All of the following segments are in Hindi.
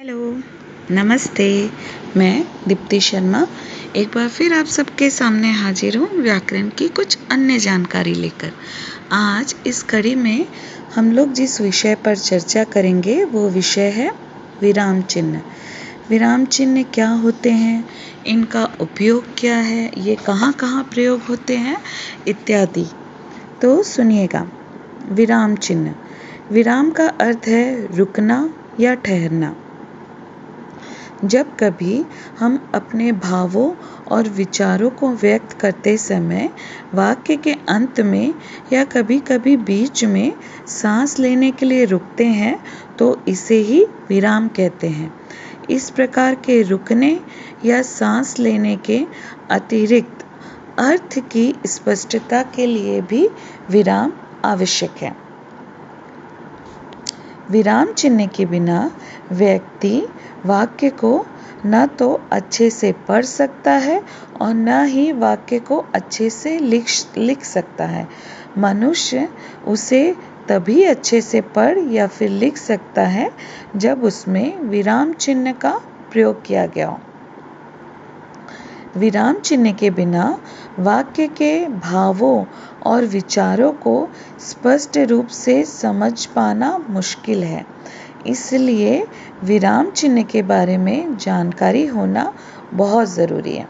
हेलो, नमस्ते। मैं दीप्ति शर्मा एक बार फिर आप सबके सामने हाजिर हूँ व्याकरण की कुछ अन्य जानकारी लेकर। आज इस कड़ी में हम लोग जिस विषय पर चर्चा करेंगे वो विषय है विराम चिन्ह। विराम चिन्ह क्या होते हैं, इनका उपयोग क्या है, ये कहाँ कहाँ प्रयोग होते हैं इत्यादि। तो सुनिएगा। विराम चिन्ह। विराम का अर्थ है रुकना या ठहरना। जब कभी हम अपने भावों और विचारों को व्यक्त करते समय वाक्य के अंत में या कभी कभी बीच में सांस लेने के लिए रुकते हैं तो इसे ही विराम कहते हैं। इस प्रकार के रुकने या सांस लेने के अतिरिक्त अर्थ की स्पष्टता के लिए भी विराम आवश्यक है। विराम चिन्ह के बिना व्यक्ति वाक्य को न तो अच्छे से पढ़ सकता है और न ही वाक्य को अच्छे से लिख सकता है। मनुष्य उसे तभी अच्छे से पढ़ या फिर लिख सकता है जब उसमें विराम चिन्ह का प्रयोग किया गया हो। विराम चिन्ह के बिना वाक्य के भावों और विचारों को स्पष्ट रूप से समझ पाना मुश्किल है। इसलिए विराम चिन्ह के बारे में जानकारी होना बहुत ज़रूरी है।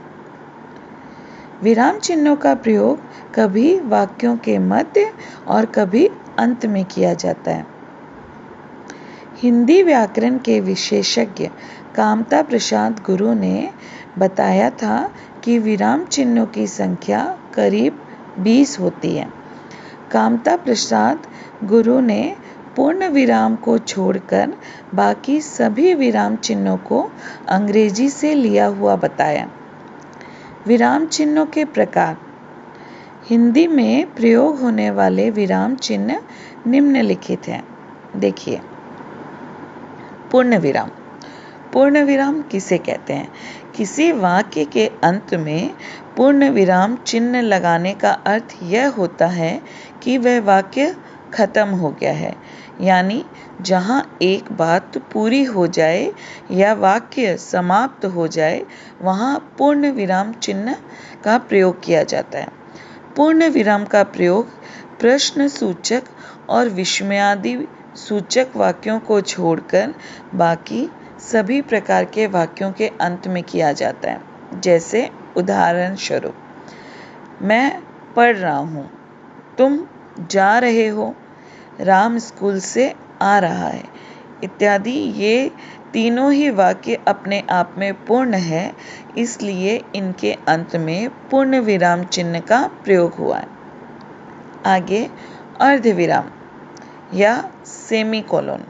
विराम चिन्हों का प्रयोग कभी वाक्यों के मध्य और कभी अंत में किया जाता है। हिंदी व्याकरण के विशेषज्ञ कामता प्रसाद गुरु ने बताया था कि विराम चिन्हों की संख्या करीब 20 होती है। कामता प्रसाद गुरु ने पूर्ण विराम को छोड़कर बाकी सभी विराम चिन्हों को अंग्रेजी से लिया हुआ बताया। विराम चिन्हों के प्रकार। हिंदी में प्रयोग होने वाले विराम चिन्ह निम्नलिखित हैं। देखिए, पूर्ण विराम। पूर्ण विराम किसे कहते हैं? किसी वाक्य के अंत में पूर्ण विराम चिन्ह लगाने का अर्थ यह होता है कि वह वाक्य खत्म हो गया है, यानी जहाँ एक बात पूरी हो जाए या वाक्य समाप्त हो जाए वहाँ पूर्ण विराम चिन्ह का प्रयोग किया जाता है। पूर्ण विराम का प्रयोग प्रश्न सूचक और विस्मयादि सूचक वाक्यों को छोड़कर बाकी सभी प्रकार के वाक्यों के अंत में किया जाता है। जैसे उदाहरण स्वरूप, मैं पढ़ रहा हूँ, तुम जा रहे हो, राम स्कूल से आ रहा है इत्यादि। ये तीनों ही वाक्य अपने आप में पूर्ण है, इसलिए इनके अंत में पूर्ण विराम चिन्ह का प्रयोग हुआ है। आगे अर्धविराम या सेमीकोलन।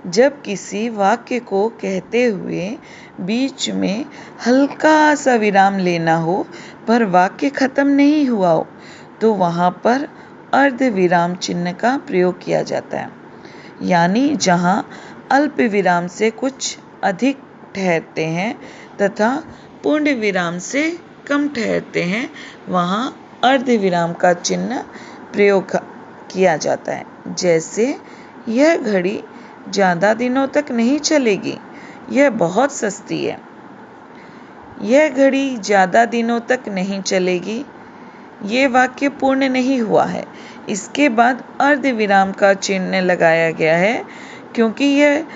जब किसी वाक्य को कहते हुए बीच में हल्का सा विराम लेना हो पर वाक्य खत्म नहीं हुआ हो तो वहाँ पर अर्ध विराम चिन्ह का प्रयोग किया जाता है। यानी जहाँ अल्प विराम से कुछ अधिक ठहरते हैं तथा पूर्ण विराम से कम ठहरते हैं, वहाँ अर्ध विराम का चिन्ह प्रयोग किया जाता है। जैसे, यह घड़ी ज़्यादा दिनों तक नहीं चलेगी, यह बहुत सस्ती है। यह घड़ी ज़्यादा दिनों तक नहीं चलेगी, ये वाक्य पूर्ण नहीं हुआ है। इसके बाद अर्ध विराम का चिन्ह लगाया गया है क्योंकि यह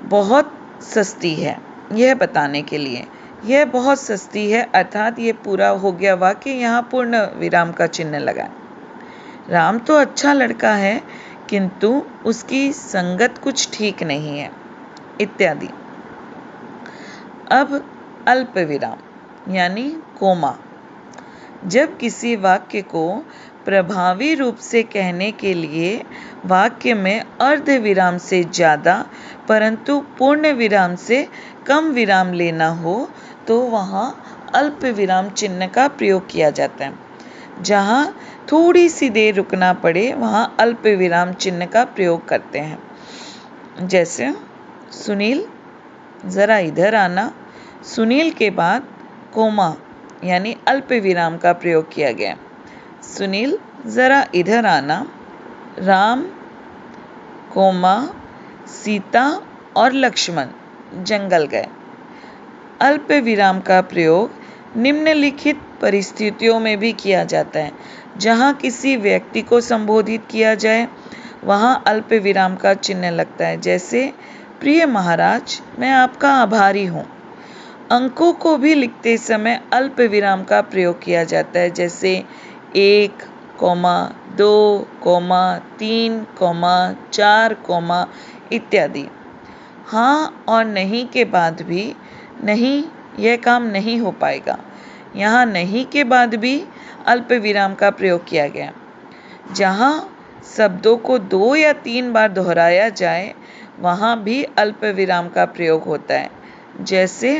बहुत सस्ती है, यह बताने के लिए। यह बहुत सस्ती है अर्थात ये पूरा हो गया वाक्य, यहाँ पूर्ण विराम का चिन्ह लगाए। राम तो अच्छा लड़का है किंतु उसकी संगत कुछ ठीक नहीं है इत्यादि। अब अल्प विराम यानी कोमा। जब किसी वाक्य को प्रभावी रूप से कहने के लिए वाक्य में अर्ध विराम से ज़्यादा परंतु पूर्ण विराम से कम विराम लेना हो तो वहाँ अल्प विराम चिन्ह का प्रयोग किया जाता है। जहाँ थोड़ी सी देर रुकना पड़े वहाँ अल्प विराम चिन्ह का प्रयोग करते हैं। जैसे, सुनील ज़रा इधर आना। सुनील के बाद कोमा यानी अल्प विराम का प्रयोग किया गया। सुनील ज़रा इधर आना। राम कोमा सीता और लक्ष्मण जंगल गए। अल्प विराम का प्रयोग निम्नलिखित परिस्थितियों में भी किया जाता है। जहाँ किसी व्यक्ति को संबोधित किया जाए वहाँ अल्प विराम का चिन्ह लगता है, जैसे प्रिय महाराज, मैं आपका आभारी हूँ। अंकों को भी लिखते समय अल्प विराम का प्रयोग किया जाता है, जैसे 1, 2, 3, 4, इत्यादि। हाँ और नहीं के बाद भी नहीं, यह काम नहीं हो पाएगा। यहाँ नहीं के बाद भी अल्प विराम का प्रयोग किया गया। जहाँ शब्दों को 2 या 3 बार दोहराया जाए वहाँ भी अल्प विराम का प्रयोग होता है, जैसे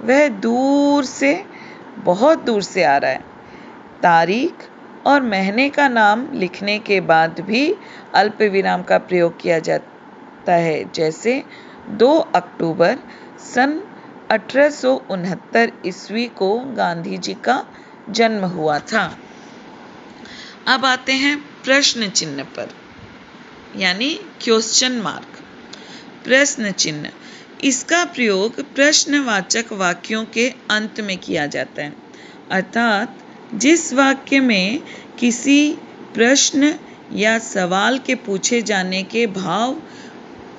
वह दूर से, बहुत दूर से आ रहा है। तारीख और महीने का नाम लिखने के बाद भी अल्प विराम का प्रयोग किया जाता है, जैसे 2 अक्टूबर सन 1869 ईस्वी को गांधी जी का जन्म हुआ था। अब आते हैं प्रश्न चिन्ह पर, यानी क्वेश्चन मार्क। प्रश्न चिन्ह, इसका प्रयोग प्रश्नवाचक वाक्यों के अंत में किया जाता है, अर्थात जिस वाक्य में किसी प्रश्न या सवाल के पूछे जाने के भाव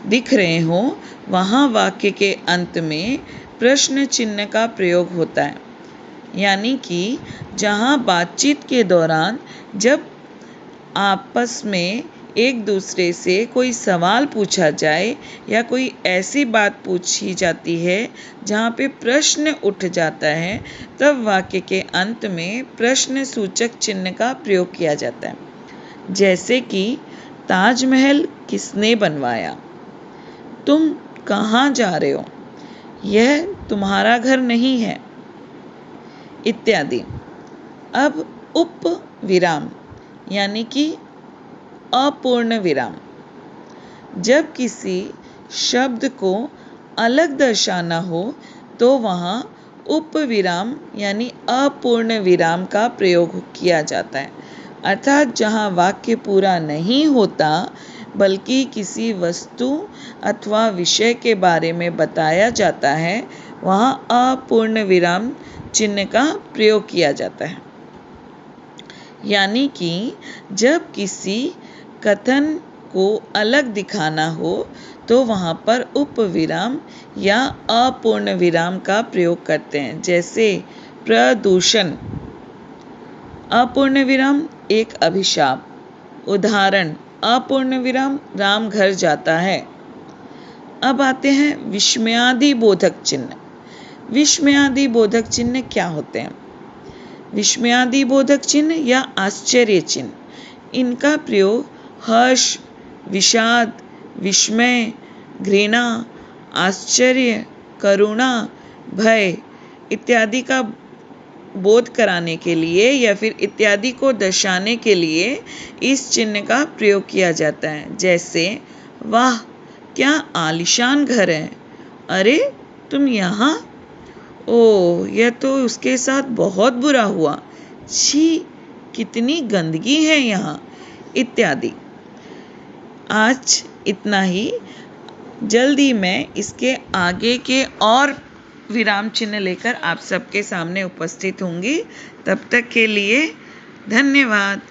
दिख रहे हो वहाँ वाक्य के अंत में प्रश्न चिन्ह का प्रयोग होता है। यानी कि जहाँ बातचीत के दौरान जब आपस में एक दूसरे से कोई सवाल पूछा जाए या कोई ऐसी बात पूछी जाती है जहाँ पे प्रश्न उठ जाता है, तब वाक्य के अंत में प्रश्न सूचक चिन्ह का प्रयोग किया जाता है। जैसे कि ताजमहल किसने बनवाया? तुम कहाँ जा रहे हो? यह तुम्हारा घर नहीं है, इत्यादि। अब उप विराम यानी कि अपूर्ण विराम, जब किसी शब्द को अलग दर्शाना हो तो वहाँ उप विराम यानी अपूर्ण विराम का प्रयोग किया जाता है, अर्थात जहाँ वाक्य पूरा नहीं होता बल्कि किसी वस्तु अथवा विषय के बारे में बताया जाता है, वहाँ अपूर्ण विराम चिन्ह का प्रयोग किया जाता है। यानी कि जब किसी कथन को अलग दिखाना हो तो वहाँ पर उप विराम या अपूर्ण विराम का प्रयोग करते हैं, जैसे प्रदूषण, अपूर्ण विराम एक अभिशाप। उदाहरण, अपूर्ण विराम राम घर जाता है। अब आते हैं विस्मयादि बोधक चिन्ह। विस्मयादि बोधक चिन्ह क्या होते हैं? विस्मयादि बोधक चिन्ह या आश्चर्य चिन्ह, इनका प्रयोग हर्ष, विषाद, विस्मय, घृणा, आश्चर्य, करुणा, भय इत्यादि का बोध कराने के लिए या फिर इत्यादि को दर्शाने के लिए इस चिन्ह का प्रयोग किया जाता है। जैसे, वाह क्या आलीशान घर है, अरे तुम यहाँ, ओह यह तो उसके साथ बहुत बुरा हुआ, छी कितनी गंदगी है यहाँ, इत्यादि। आज इतना ही। जल्दी मैं इसके आगे के और विराम चिन्ह लेकर आप सबके सामने उपस्थित होंगी। तब तक के लिए धन्यवाद।